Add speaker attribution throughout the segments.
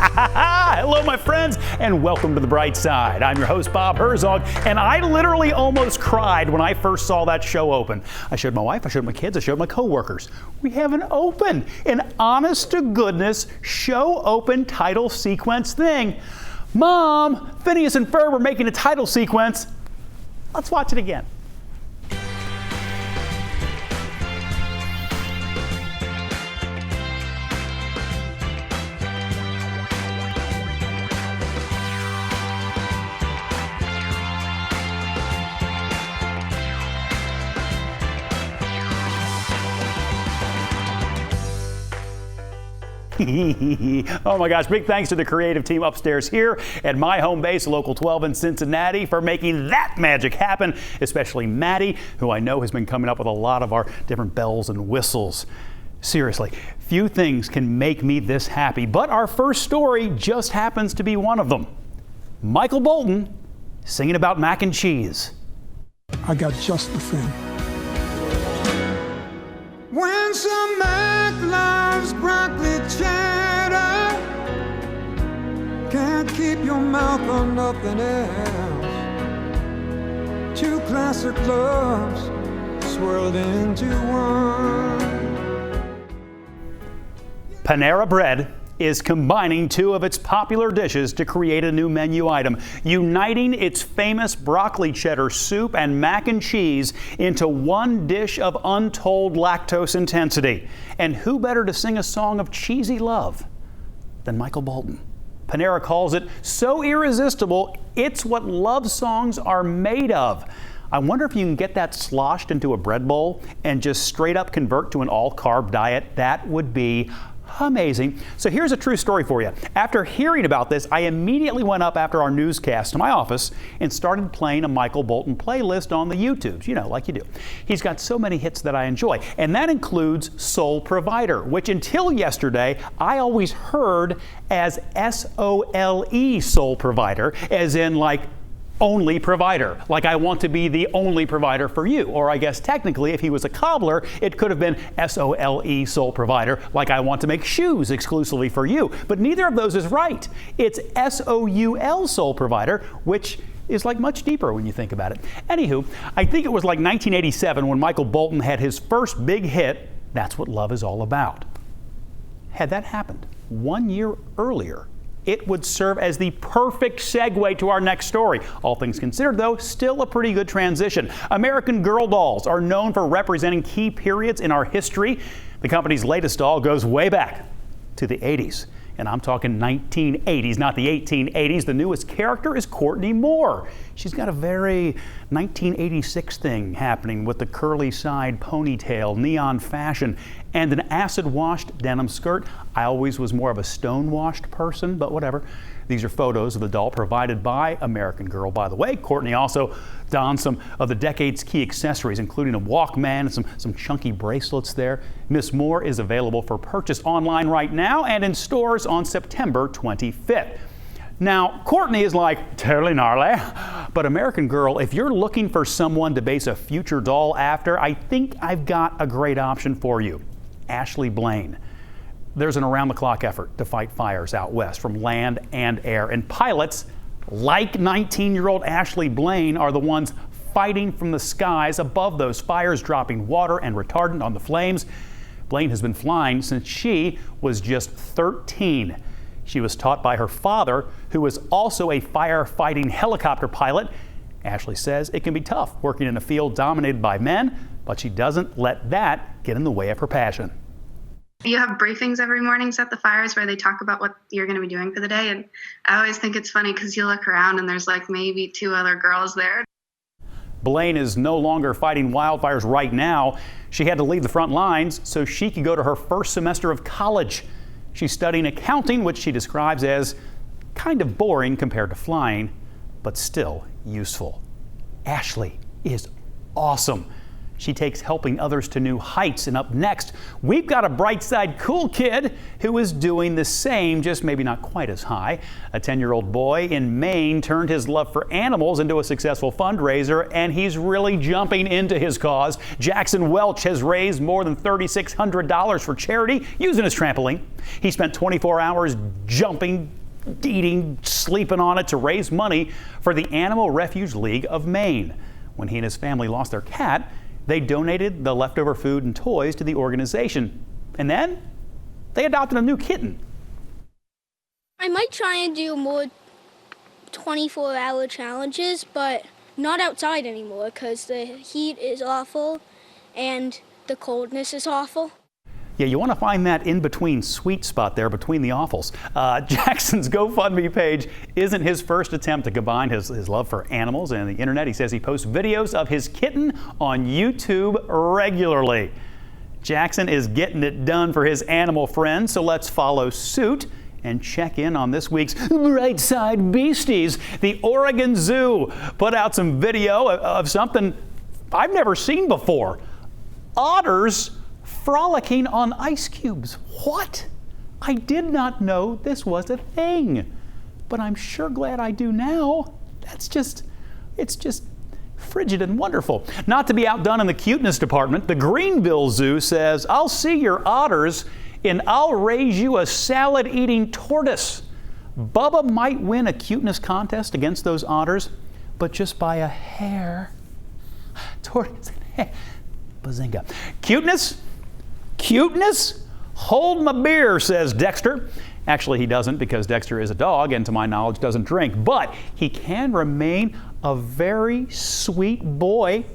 Speaker 1: Hello, my friends, and welcome to the Bright Side. I'm your host, Bob Herzog, and I literally almost cried when I first saw that show open. I showed my wife, I showed my kids, I showed my coworkers. We have an honest-to-goodness show open title sequence thing. Mom, Phineas and Ferb are making a title sequence. Let's watch it again. Oh my gosh, big thanks to the creative team upstairs here at my home base, Local 12 in Cincinnati, for making that magic happen, especially Maddie, who I know has been coming up with a lot of our different bells and whistles. Seriously, few things can make me this happy, but our first story just happens to be one of them. Michael Bolton singing about mac and cheese.
Speaker 2: I got just the thing.
Speaker 3: When some Mac loves broccoli cheddar, can't keep your mouth on nothing else. Two classic clubs swirled into one.
Speaker 1: Panera Bread is combining two of its popular dishes to create a new menu item, uniting its famous broccoli cheddar soup and mac and cheese into one dish of untold lactose intensity. And who better to sing a song of cheesy love than Michael Bolton? Panera calls it so irresistible, it's what love songs are made of. I wonder if you can get that sloshed into a bread bowl and just straight up convert to an all-carb diet. That would be amazing. So here's a true story for you. After hearing about this, I immediately went up after our newscast to my office and started playing a Michael Bolton playlist on the YouTubes, you know, like you do. He's got so many hits that I enjoy, and that includes Soul Provider, which until yesterday I always heard as S-O-L-E, Soul Provider, as in like only provider, like I want to be the only provider for you. Or I guess technically if he was a cobbler, it could have been S-O-L-E, sole provider, like I want to make shoes exclusively for you. But neither of those is right. It's S-O-U-L, sole provider, which is like much deeper when you think about it. Anywho, I think it was like 1987 when Michael Bolton had his first big hit, That's What Love Is All About. Had that happened 1 year earlier, it would serve as the perfect segue to our next story. All things considered, though, still a pretty good transition. American Girl dolls are known for representing key periods in our history. The company's latest doll goes way back to the 80s. And I'm talking 1980s, not the 1880s. The newest character is Courtney Moore. She's got a very 1986 thing happening with the curly side ponytail, neon fashion, and an acid-washed denim skirt. I always was more of a stone-washed person, but whatever. These are photos of the doll provided by American Girl, by the way. Courtney also donned some of the decade's key accessories, including a Walkman and some chunky bracelets there. Miss Moore is available for purchase online right now and in stores on September 25th. Now, Courtney is like totally gnarly, but American Girl, if you're looking for someone to base a future doll after, I think I've got a great option for you. Ashley Blaine. There's an around-the-clock effort to fight fires out west from land and air, and pilots like 19-year-old Ashley Blaine are the ones fighting from the skies above those fires, dropping water and retardant on the flames. Blaine has been flying since she was just 13. She was taught by her father, who was also a firefighting helicopter pilot. Ashley says it can be tough working in a field dominated by men, but she doesn't let that get in the way of her passion.
Speaker 4: You have briefings every morning at the fires where they talk about what you're going to be doing for the day. And I always think it's funny because you look around and there's like maybe 2 other girls there.
Speaker 1: Blaine is no longer fighting wildfires right now. She had to leave the front lines so she could go to her first semester of college. She's studying accounting, which she describes as kind of boring compared to flying, but still useful. Ashley is awesome. She takes helping others to new heights. And up next, we've got a bright side cool kid who is doing the same, just maybe not quite as high. A 10-year-old boy in Maine turned his love for animals into a successful fundraiser, and he's really jumping into his cause. Jackson Welch has raised more than $3,600 for charity using his trampoline. He spent 24 hours jumping, eating, sleeping on it to raise money for the Animal Refuge League of Maine. When he and his family lost their cat, they donated the leftover food and toys to the organization. And then they adopted a new kitten.
Speaker 5: I might try and do more 24-hour challenges, but not outside anymore because the heat is awful and the coldness is awful.
Speaker 1: Yeah, you want to find that in-between sweet spot there between the awfuls. Jackson's GoFundMe page isn't his first attempt to combine his love for animals and the internet. He says he posts videos of his kitten on YouTube regularly. Jackson is getting it done for his animal friends, so let's follow suit and check in on this week's Bright Side Beasties. The Oregon Zoo put out some video of something I've never seen before. Otters frolicking on ice cubes. What? I did not know this was a thing, but I'm sure glad I do now. It's just frigid and wonderful. Not to be outdone in the cuteness department, the Greenville Zoo says, I'll see your otters and I'll raise you a salad-eating tortoise. Bubba might win a cuteness contest against those otters, but just by a hair. Tortoise, bazinga. Cuteness? Cuteness? Hold my beer, says Dexter. Actually, he doesn't, because Dexter is a dog and to my knowledge doesn't drink, but he can remain a very sweet boy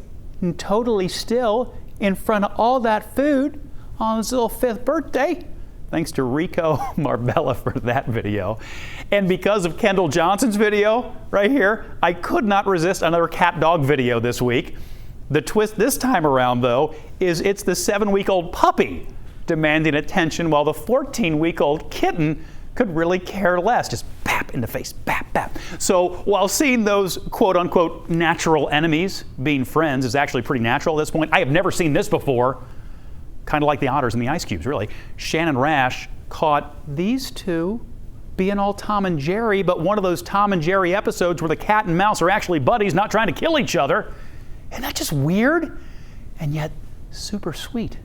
Speaker 1: and totally still in front of all that food on his little 5th birthday. Thanks to Rico Marbella for that video. And because of Kendall Johnson's video right here, I could not resist another cat dog video this week. The twist this time around, though, is it's the 7-week-old puppy demanding attention while the 14-week-old kitten could really care less. Just bap in the face, bap, bap. So while seeing those quote-unquote natural enemies being friends is actually pretty natural at this point, I have never seen this before. Kind of like the otters and the ice cubes, really. Shannon Rash caught these two being all Tom and Jerry, but one of those Tom and Jerry episodes where the cat and mouse are actually buddies, not trying to kill each other. Isn't that just weird? And yet super sweet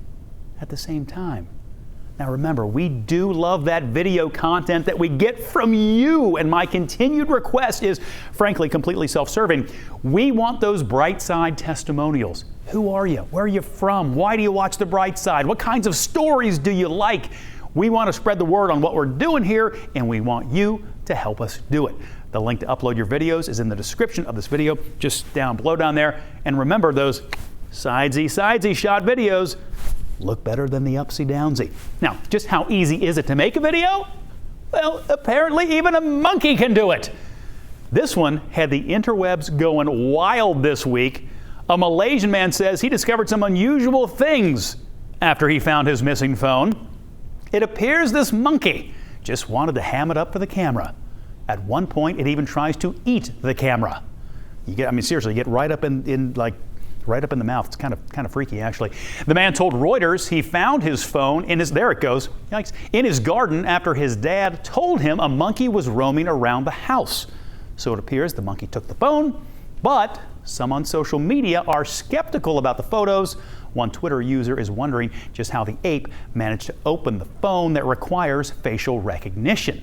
Speaker 1: at the same time. Now remember, we do love that video content that we get from you, and my continued request is, frankly, completely self-serving. We want those Bright Side testimonials. Who are you? Where are you from? Why do you watch the Bright Side? What kinds of stories do you like? We want to spread the word on what we're doing here, and we want you to help us do it. The link to upload your videos is in the description of this video, just down below down there. And remember, those sidesy shot videos look better than the upsy-downsy. Now, just how easy is it to make a video? Well, apparently even a monkey can do it. This one had the interwebs going wild this week. A Malaysian man says he discovered some unusual things after he found his missing phone. It appears this monkey just wanted to ham it up for the camera. At one point, it even tries to eat the camera. Seriously, you get right up in the mouth. It's kind of freaky, actually. The man told Reuters he found his phone in his garden after his dad told him a monkey was roaming around the house. So it appears the monkey took the phone, but some on social media are skeptical about the photos. One Twitter user is wondering just how the ape managed to open the phone that requires facial recognition.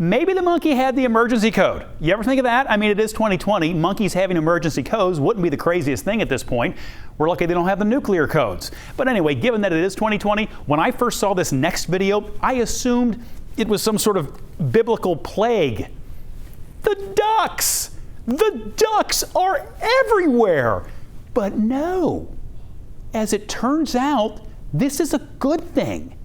Speaker 1: Maybe the monkey had the emergency code. You ever think of that? I mean, it is 2020. Monkeys having emergency codes wouldn't be the craziest thing at this point. We're lucky they don't have the nuclear codes. But anyway, given that it is 2020, when I first saw this next video, I assumed it was some sort of biblical plague. The ducks! The ducks are everywhere! But no. As it turns out, this is a good thing.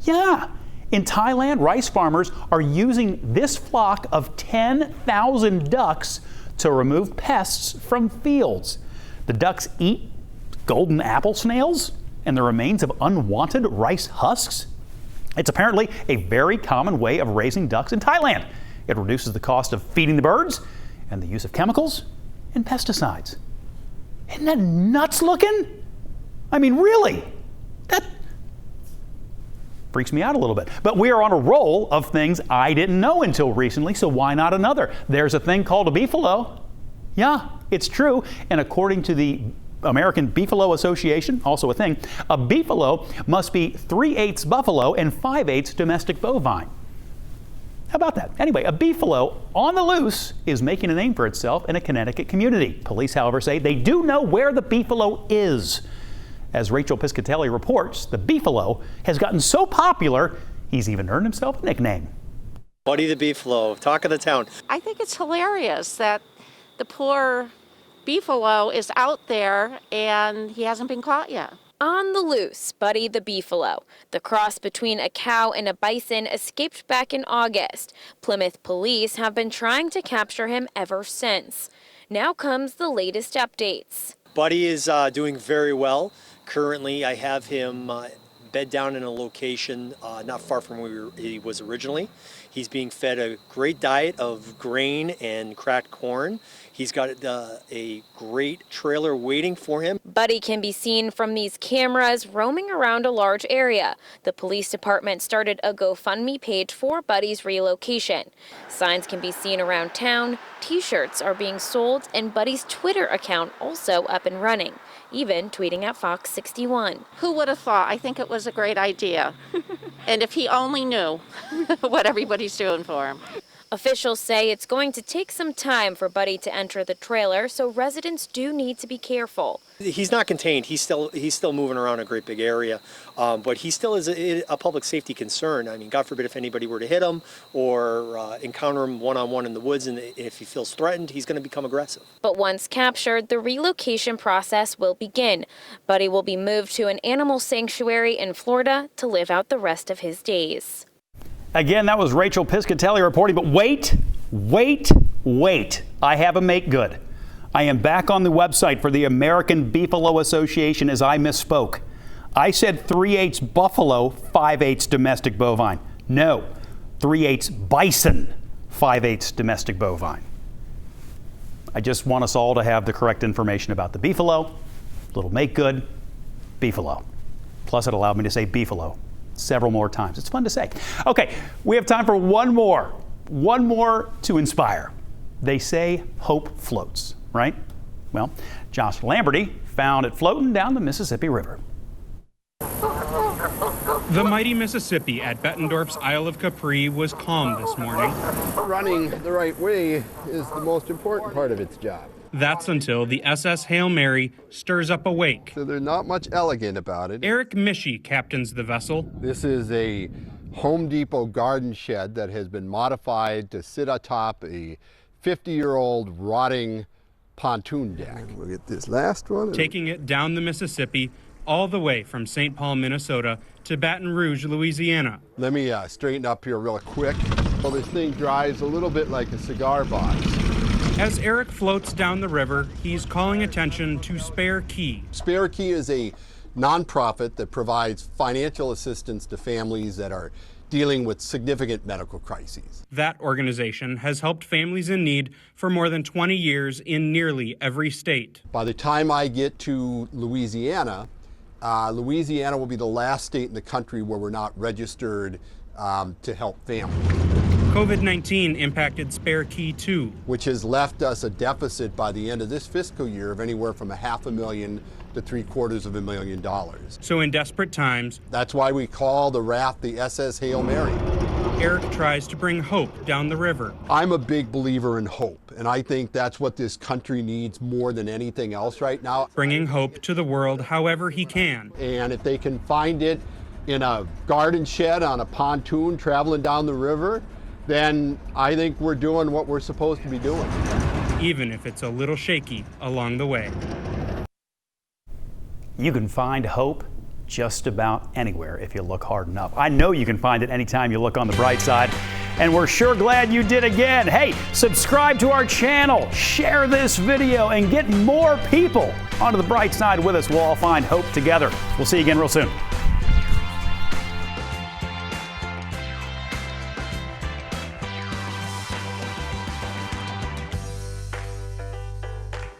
Speaker 1: Yeah. In Thailand, rice farmers are using this flock of 10,000 ducks to remove pests from fields. The ducks eat golden apple snails and the remains of unwanted rice husks. It's apparently a very common way of raising ducks in Thailand. It reduces the cost of feeding the birds and the use of chemicals and pesticides. Isn't that nuts looking? I mean, really? That freaks me out a little bit. But we are on a roll of things I didn't know until recently, so why not another? There's a thing called a beefalo. Yeah, it's true. And according to the American Beefalo Association, also a thing, a beefalo must be 3/8 buffalo and 5/8 domestic bovine. How about that? Anyway, a beefalo on the loose is making a name for itself in a Connecticut community. Police, however, say they do know where the beefalo is. As Rachel Piscatelli reports, the beefalo has gotten so popular, he's even earned himself a nickname.
Speaker 6: Buddy the Beefalo, talk of the town.
Speaker 7: I think it's hilarious that the poor beefalo is out there and he hasn't been caught yet.
Speaker 8: On the loose, Buddy the Beefalo. The cross between a cow and a bison escaped back in August. Plymouth police have been trying to capture him ever since. Now comes the latest updates.
Speaker 6: Buddy is doing very well. Currently, I have him bed down in a location not far from where he was originally. He's being fed a great diet of grain and cracked corn. He's got a great trailer waiting for him.
Speaker 8: Buddy can be seen from these cameras roaming around a large area. The police department started a GoFundMe page for Buddy's relocation. Signs can be seen around town, T-shirts are being sold, and Buddy's Twitter account also up and running, even tweeting at Fox 61.
Speaker 7: Who would have thought? I think it was a great idea. And if he only knew what everybody's doing for him.
Speaker 8: Officials say it's going to take some time for Buddy to enter the trailer, so residents do need to be careful.
Speaker 6: He's not contained. He's still moving around a great big area, but he still is a public safety concern. I mean, God forbid if anybody were to hit him or encounter him one-on-one in the woods, and if he feels threatened, he's going to become aggressive.
Speaker 8: But once captured, the relocation process will begin. Buddy will be moved to an animal sanctuary in Florida to live out the rest of his days.
Speaker 1: Again, that was Rachel Piscatelli reporting, but wait. I have a make good. I am back on the website for the American Beefalo Association as I misspoke. I said 3/8 buffalo, 5/8 domestic bovine. No, 3/8 bison, 5/8 domestic bovine. I just want us all to have the correct information about the beefalo. Little make good, beefalo. Plus it allowed me to say beefalo several more times. It's fun to say. Okay, we have time for one more to inspire. They say hope floats, right? Well, Josh Lamberty found it floating down the Mississippi River.
Speaker 9: The mighty Mississippi at Bettendorf's Isle of Capri was calm this morning.
Speaker 10: Running the right way is the most important part of its job.
Speaker 9: That's until the SS Hail Mary stirs up a wake.
Speaker 10: So there's not much elegant about it.
Speaker 9: Eric Mischie captains the vessel.
Speaker 10: This is a Home Depot garden shed that has been modified to sit atop a 50-year-old rotting pontoon deck. We'll get this last one.
Speaker 9: Taking it down the Mississippi all the way from St. Paul, Minnesota to Baton Rouge, Louisiana.
Speaker 10: Let me straighten up here real quick. Well, this thing drives a little bit like a cigar box.
Speaker 9: As Eric floats down the river, he's calling attention to Spare Key.
Speaker 10: Spare Key is a nonprofit that provides financial assistance to families that are dealing with significant medical crises.
Speaker 9: That organization has helped families in need for more than 20 years in nearly every state.
Speaker 10: By the time I get to Louisiana, Louisiana will be the last state in the country where we're not registered to help families.
Speaker 9: COVID-19 impacted Spare Key too,
Speaker 10: which has left us a deficit by the end of this fiscal year of anywhere from $500,000 to $750,000.
Speaker 9: So in desperate times,
Speaker 10: that's why we call the raft the SS Hail Mary.
Speaker 9: Eric tries to bring hope down the river.
Speaker 10: I'm a big believer in hope, and I think that's what this country needs more than anything else right now.
Speaker 9: Bringing hope to the world however he can.
Speaker 10: And if they can find it in a garden shed on a pontoon traveling down the river, then I think we're doing what we're supposed to be doing.
Speaker 9: Even if it's a little shaky along the way.
Speaker 1: You can find hope just about anywhere if you look hard enough. I know you can find it anytime you look on the bright side, and we're sure glad you did again. Hey, subscribe to our channel, share this video, and get more people onto the bright side with us. We'll all find hope together. We'll see you again real soon.